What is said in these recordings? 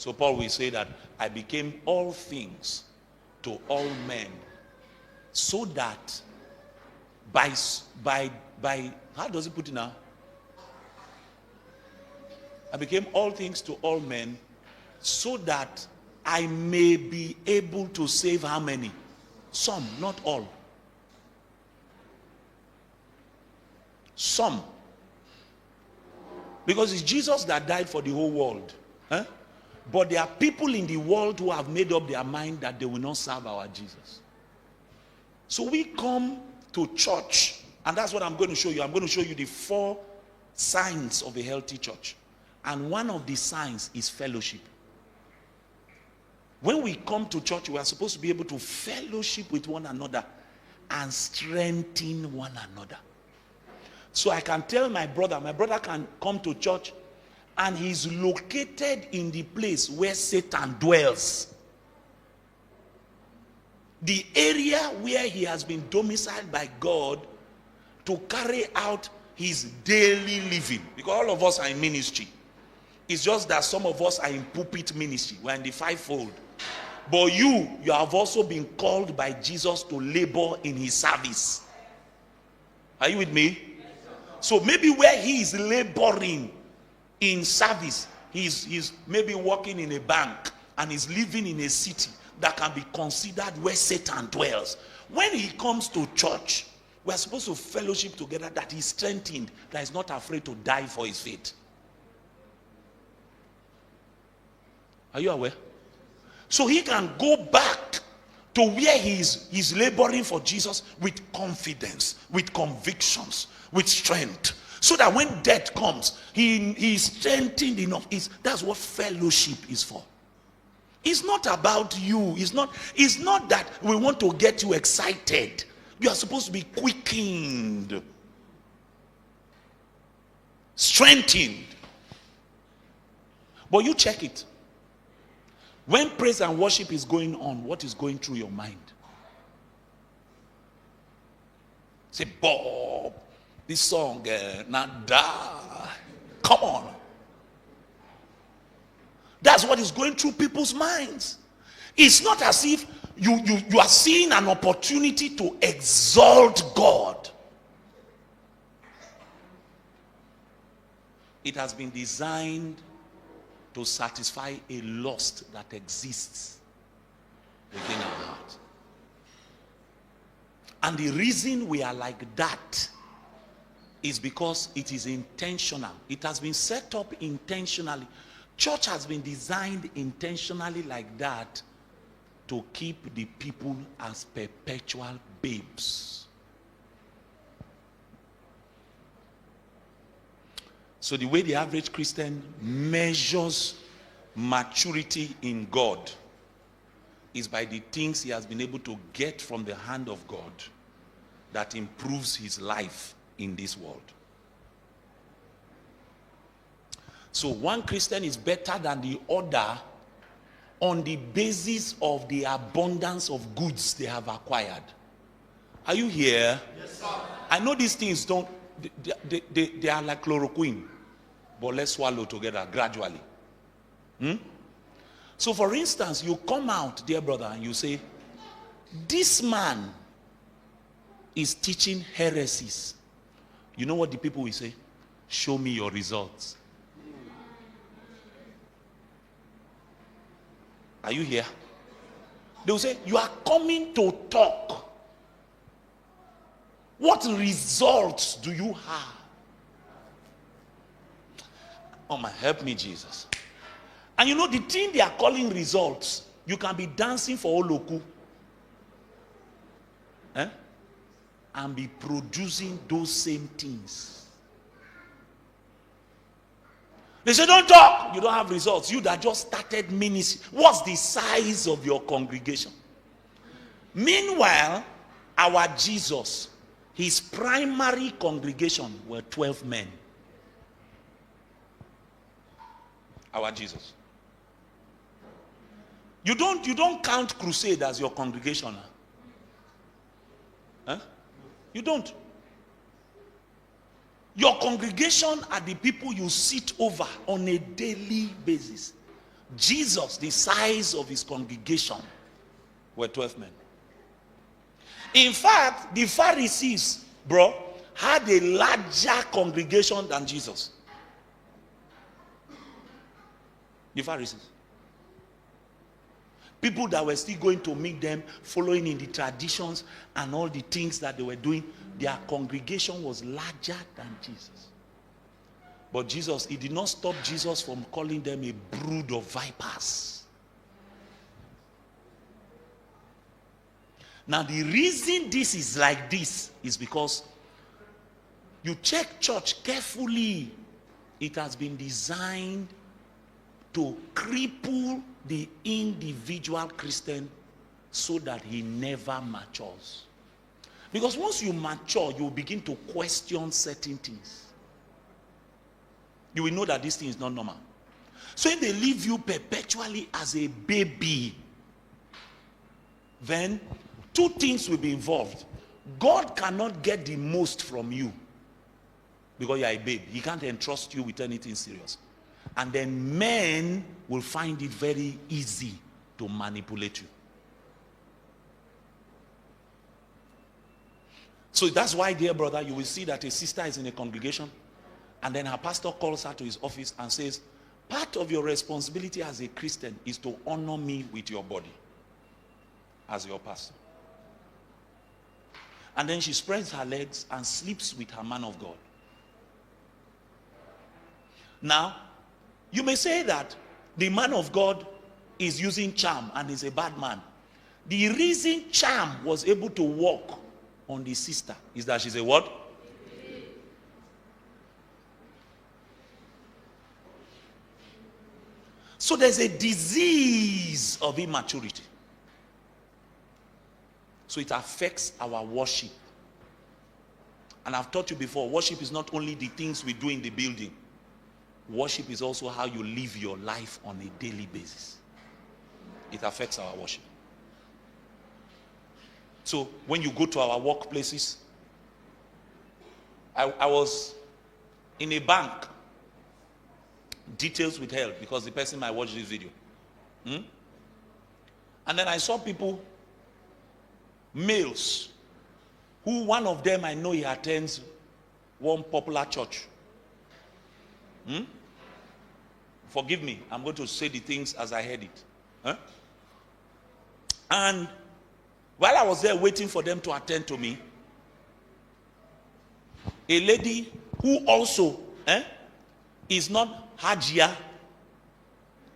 So Paul will say that I became all things to all men, so that by how does he put it now? I became all things to all men, so that I may be able to save how many? Some, not all. Some. Because it's Jesus that died for the whole world. Huh? But there are people in the world who have made up their mind that they will not serve our Jesus. So we come to church, and that's what I'm going to show you. I'm going to show you the 4 signs of a healthy church. And one of the signs is fellowship. When we come to church, we are supposed to be able to fellowship with one another and strengthen one another. So I can tell my brother can come to church and he's located in the place where Satan dwells. The area where he has been domiciled by God to carry out his daily living. Because all of us are in ministry. It's just that some of us are in pulpit ministry. We're in the 5-fold. But you have also been called by Jesus to labor in his service. Are you with me? So maybe where he is laboring in service, he's maybe working in a bank and is living in a city that can be considered where Satan dwells. When he comes to church, we're supposed to fellowship together, that he's strengthened, that he's not afraid to die for his faith. Are you aware? So he can go back to where he's laboring for Jesus with confidence, with convictions, with strength, so that when death comes, he is strengthened enough. That's what fellowship is for. It's not about you. It's not that we want to get you excited. You are supposed to be quickened, strengthened. But you check it. When praise and worship is going on, what is going through your mind? Say, Bob, this song, Nada. Come on. That's what is going through people's minds. It's not as if you are seeing an opportunity to exalt God. It has been designed to satisfy a lust that exists within our heart. And the reason we are like that is because it is intentional. It has been set up intentionally. Church has been designed intentionally like that to keep the people as perpetual babes. So the way the average Christian measures maturity in God is by the things he has been able to get from the hand of God that improves his life in this world. So one Christian is better than the other on the basis of the abundance of goods they have acquired. Are you here? Yes, sir. I know these things they are like chloroquine, but let's swallow together gradually. So for instance, you come out, dear brother, and you say, this man is teaching heresies. You know what the people will say? Show me your results. Are you here? They will say, you are coming to talk. What results do you have? Oh my, help me, Jesus. And you know the thing they are calling results, you can be dancing for Oloku and be producing those same things. They say, don't talk. You don't have results. You that just started ministry. What's the size of your congregation? Meanwhile, our Jesus, his primary congregation were 12 men. Our Jesus. You don't count crusade as your congregation. Huh? You don't. Your congregation are the people you sit over on a daily basis. Jesus, the size of his congregation, were 12 men. In fact, the Pharisees, bro, had a larger congregation than Jesus. The Pharisees. People that were still going to meet them, following in the traditions and all the things that they were doing, their congregation was larger than Jesus. But Jesus, it did not stop Jesus from calling them a brood of vipers. Now, the reason this is like this is because you check church carefully. It has been designed to cripple the individual Christian so that he never matures. Because once you mature, you will begin to question certain things. You will know that this thing is not normal. So if they leave you perpetually as a baby, then two things will be involved. God cannot get the most from you because you are a babe. He can't entrust you with anything serious. And then men will find it very easy to manipulate you. So that's why, dear brother, you will see that a sister is in a congregation and then her pastor calls her to his office and says, part of your responsibility as a Christian is to honor me with your body as your pastor. And then she spreads her legs and sleeps with her man of God. Now, you may say that the man of God is using charm and is a bad man. The reason charm was able to work on the sister is that she's a what? So there's a disease of immaturity. So it affects our worship. And I've taught you before, worship is not only the things we do in the building. Worship is also how you live your life on a daily basis. It affects our worship. So when you go to our workplaces, I was in a bank, details withheld because the person might watch this video. And then I saw people, males, who one of them I know he attends one popular church. Forgive me, I'm going to say the things as I heard it. And while I was there waiting for them to attend to me, a lady who also is not Hajia,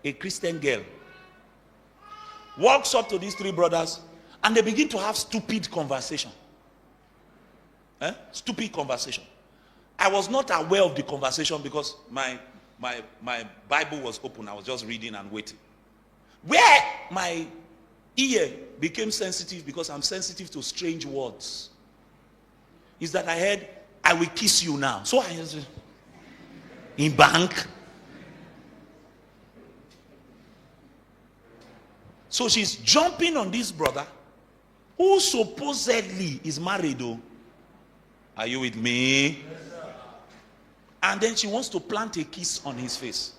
a Christian girl, walks up to these three brothers and they begin to have stupid conversation. Stupid conversation. I was not aware of the conversation because my Bible was open. I was just reading and waiting. Where my ear became sensitive, because I'm sensitive to strange words, is that I heard, I will kiss you now. So I said, in bank. So she's jumping on this brother who supposedly is married though. Are you with me? Yes, sir. And then she wants to plant a kiss on his face.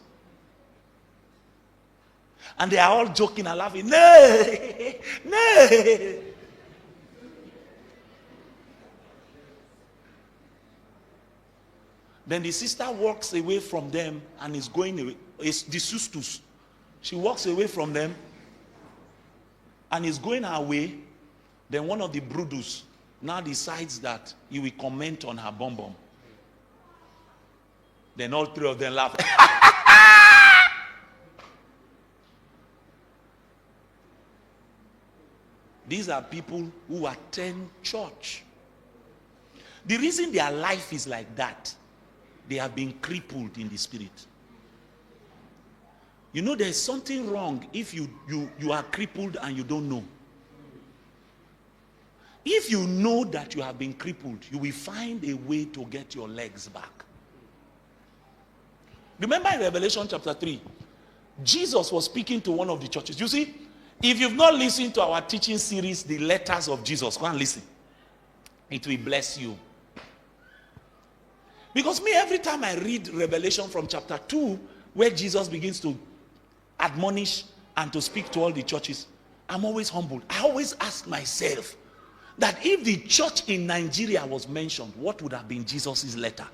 And they are all joking and laughing. Nay, nay. Then the sister walks away from them and is going away. It's the sustus. She walks away from them and is going her way. Then one of the brooders now decides that he will comment on her bum bum. Then all three of them laugh. These are people who attend church. The reason their life is like that, they have been crippled in the spirit. You know, there's something wrong if you are crippled and you don't know. If you know that you have been crippled, you will find a way to get your legs back. Remember in Revelation chapter 3, Jesus was speaking to one of the churches. You see, if you've not listened to our teaching series, The Letters of Jesus, go and listen. It will bless you. Because me, every time I read Revelation from chapter 2, where Jesus begins to admonish and to speak to all the churches, I'm always humbled. I always ask myself that if the church in Nigeria was mentioned, what would have been Jesus' letter?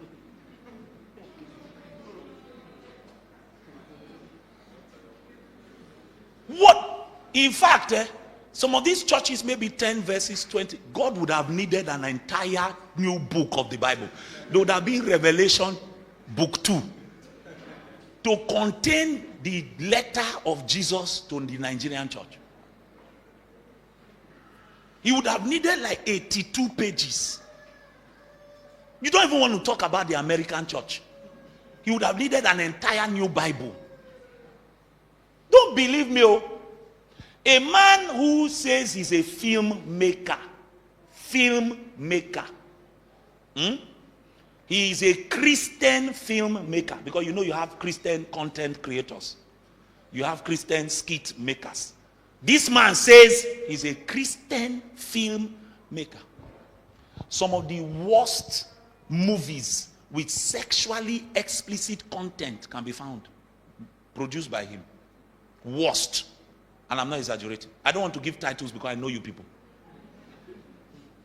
What? In fact, some of these churches, maybe 10 verses, 20, God would have needed an entire new book of the Bible. There would have been Revelation book 2 to contain the letter of Jesus to the Nigerian church. He would have needed like 82 pages. You don't even want to talk about the American church. He would have needed an entire new Bible. Don't believe me. A man who says he's a filmmaker, he is a Christian filmmaker, because you know you have Christian content creators, you have Christian skit makers. This man says he's a Christian filmmaker. Some of the worst movies with sexually explicit content can be found, produced by him. Worst. And I'm not exaggerating. I don't want to give titles because I know you people.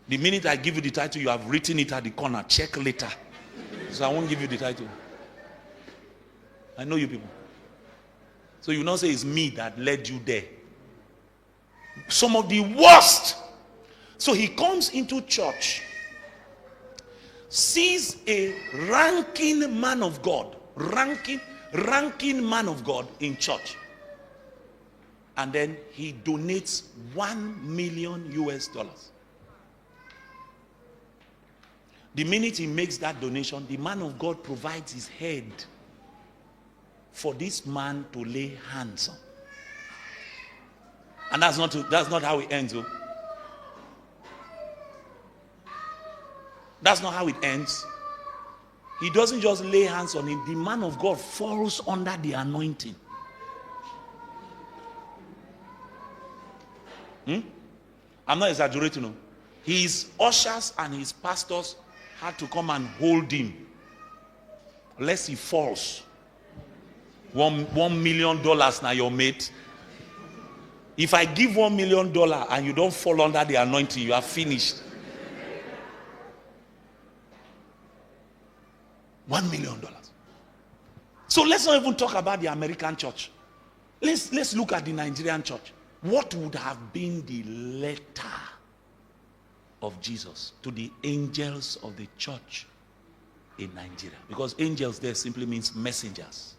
The minute I give you the title, you have written it at the corner. Check later. So I won't give you the title. I know you people. So you will not say it's me that led you there. Some of the worst. So he comes into church, sees a ranking man of God, ranking man of God in church. And then he donates $1 million US. The minute he makes that donation, the man of God provides his head for this man to lay hands on. And that's not how it ends. That's not how it ends. He doesn't just lay hands on him. The man of God falls under the anointing. I'm not exaggerating. No. His ushers and his pastors had to come and hold him, lest he falls. $1 million now, your mate. If I give $1 million and you don't fall under the anointing, you are finished. $1 million. So let's not even talk about the American church. Let's look at the Nigerian church. What would have been the letter of Jesus to the angels of the church in Nigeria? Because angels there simply means messengers.